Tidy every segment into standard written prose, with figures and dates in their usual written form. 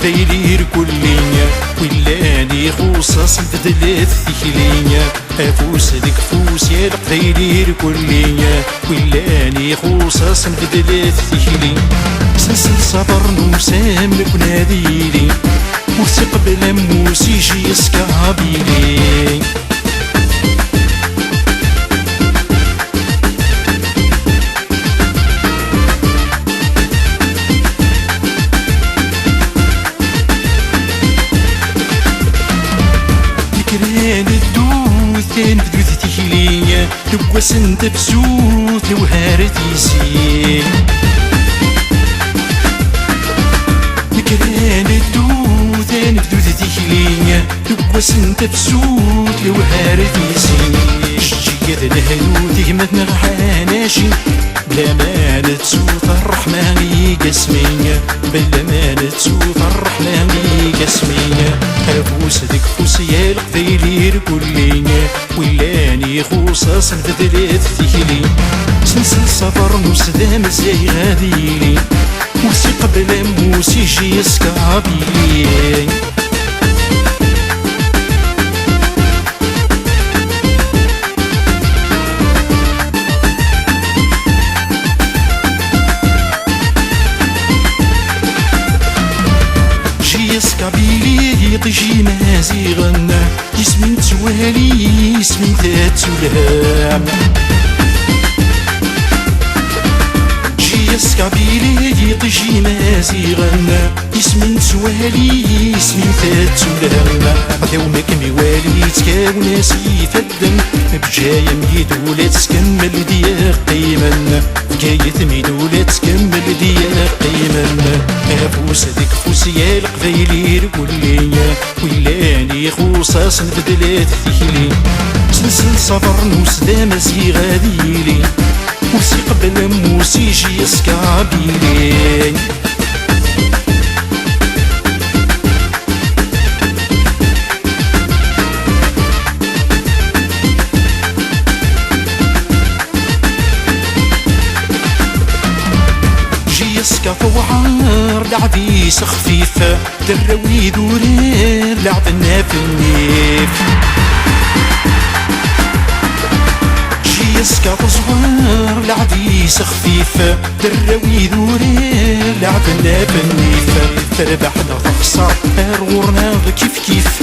القبايلير كلية ولاني خوصص البدلات ثكلية افوس ديك فوس يا القبايلير كلية ولاني خوصص البدلات ثكلية سلسل صبر نوسام لك ناديلي وثق بلا موس يجي يسكابيلي كران الدوثين بدوث تكلية لقواس انت بسوث وهارت يسين كران الدوثين بدوث تكلية لقواس انت بسوث وهارت يسين جيد الهدو تهمت نغحاناشي بلا ما نتسوث الرحمن يقسمية بلا ما نتسوث الرحمن يقسمية افوس ديك فوس يا القبايلير كلية ولاني خوصص البدلات ثكلي سلسل صبر نوسدام زي غاديلي وثق بلا موس يجي يسكابيلي يسكابيلي طيجي مازيغن يسمين توالي يسمين تاتولهام جي يسكابيلي طيجي مازيغن يسمين توالي يسمين تاتولهام عداومك موالي تكاون سيفدن بجاية ميدولة تكمل ديا قيمن بجاية ميدولة تكمل ديا قيمن افوس ديك فوس يا القبايلير كلية ولاني خوصاص البدلات ثكلي سلسل صبر نوسدام زي غاديلي وثق بلا موس يجي يسكابيلي يسكف وعار لعبيس خفيفة دراوي دورين لعبنا في النيف جي يسكف صغار لعبيس خفيفة دراوي دورين لعبنا في النيف فربحنا تخسر غورنا كيف كيف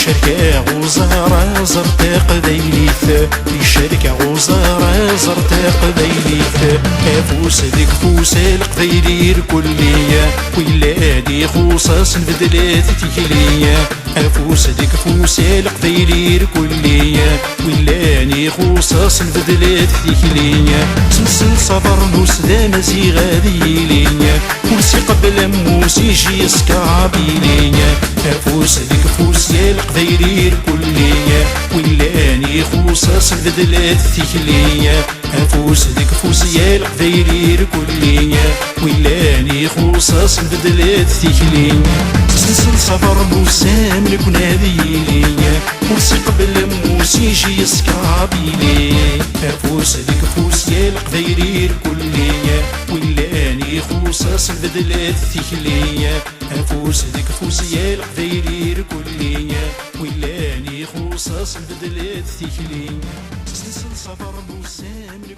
شركة غوزارة زرت قبايليث شركة غوزارة زرت قبايليث افوس ديك فوس القبايلير كلية ولادي خوصص البدلات تكلية افوس ديك فوس القبايلير كلية ولاني خوصص البدلات تكلية سلسل صبر نوسدام زي غاديلية وثق بلا موس يجي يسكابيلية افوس ديك فوس يا القبايلير كلية ولاني خوصص البدلات ثكلية افوس ديك فوس يا القبايلير كلية ولاني خوصص البدلات ثكلية سلسل صبر نوسام لك ناديلية وثق بلا موس يجي يسكابيلي افوس ديك فوس يا القبايلير كلية ولاني خوصص البدلات ثكلية افوس ديك فوس يا القبايلير كلية ولاني خوصص البدلات ثكلية سلسل صبر نوسام لك